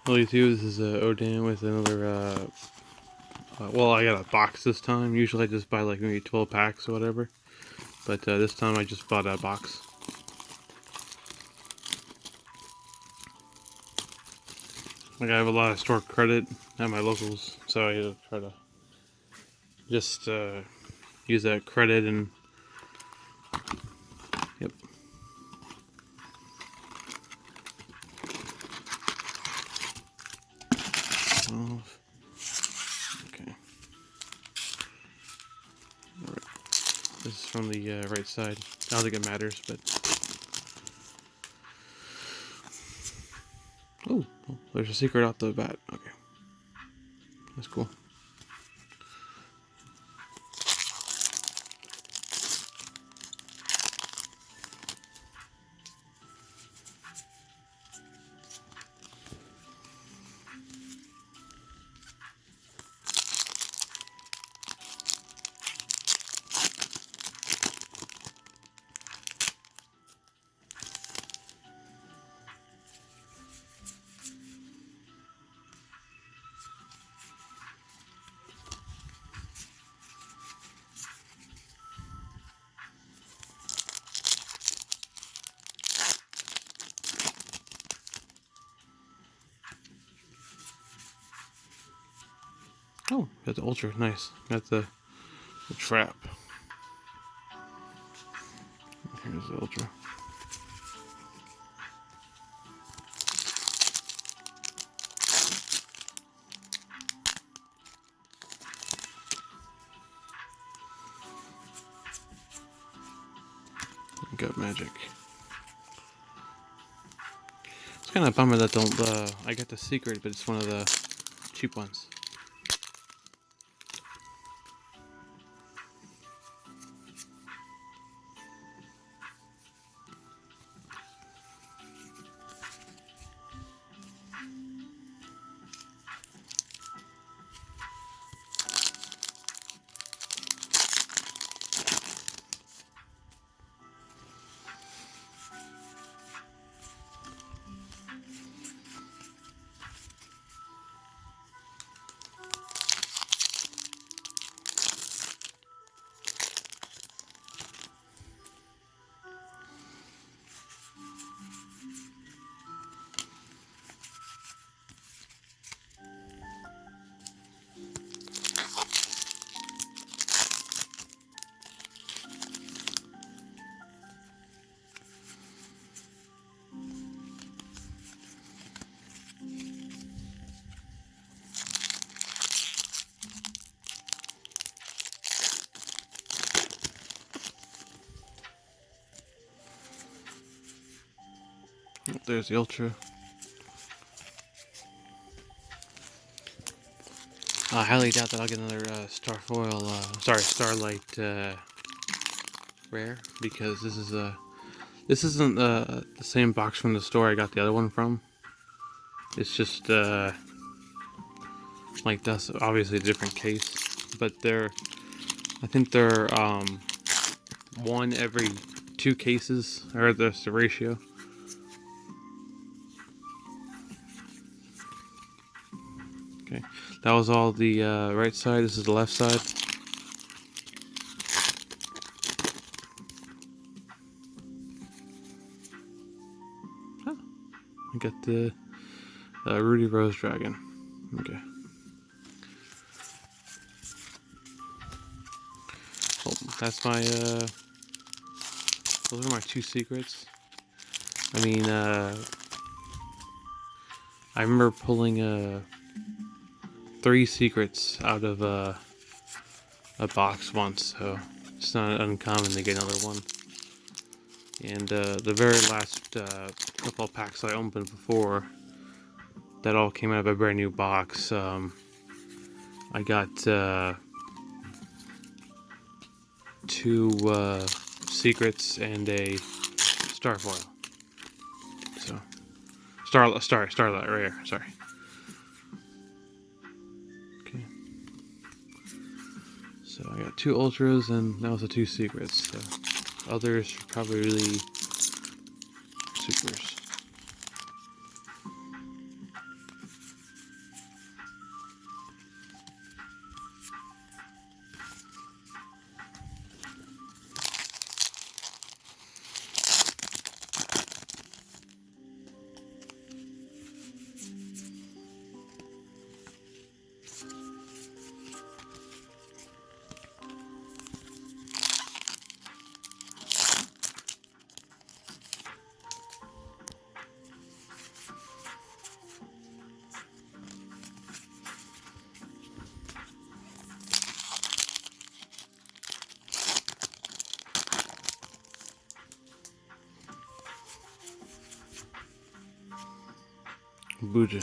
Hello YouTube, this is Odin with another, well, I got a box this time. Usually I just buy like maybe 12 packs or whatever. But this time I just bought a box. Like I have a lot of store credit at my locals, so I try to just use that credit and, yep. Okay. Alright. This is from the right side. I don't think it matters, but... Oh, there's a secret off the bat. Okay. That's cool. Oh, got the ultra, nice. Got the trap. Here's the ultra. Got magic. It's kind of a bummer that don't. I got the secret, but it's one of the cheap ones. There's the ultra. I highly doubt that I'll get another Starlight rare, because this isn't the same box from the store I got the other one from. It's just like that's obviously a different case, but I think they're one every 2 cases, or that's the ratio. Okay, that was all the right side. This is the left side. Oh, I got the Rudy Rose Dragon. Okay. Well, that's my those are my 2 secrets. I mean, I remember pulling 3 secrets out of a box once, so it's not uncommon to get another one. And the very last couple of packs I opened before, that all came out of a brand new box. I got 2 secrets and a star foil. So starlight rare. Sorry. Okay. So I got 2 ultras and that was the 2 secrets. So others probably really supers. Bujin.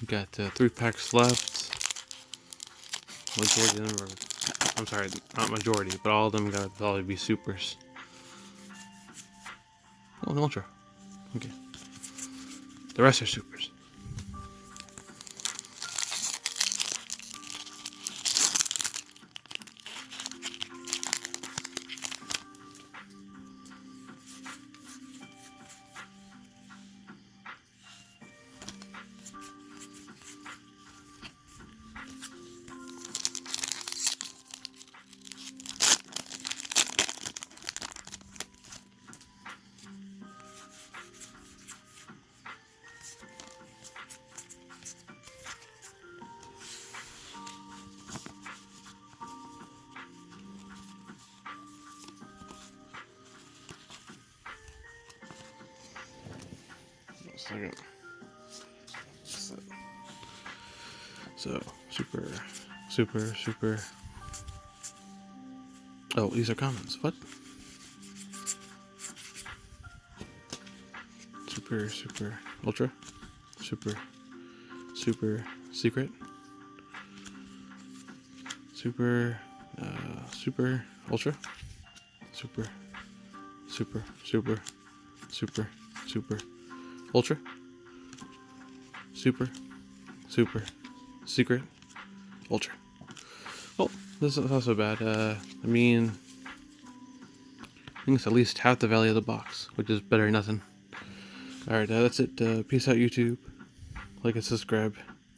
Got 3 packs left. Majority of them are, I'm sorry, not majority, but all of them gotta probably be supers. Oh, an ultra. Okay. The rest are supers. Second. So, super. Oh, these are commons. What? Super, ultra, super secret, super ultra, super ultra, super secret, ultra. Oh, this is not so bad. I mean, I think it's at least half the value of the box, which is better than nothing. Alright, that's it. Peace out, YouTube. Like and subscribe.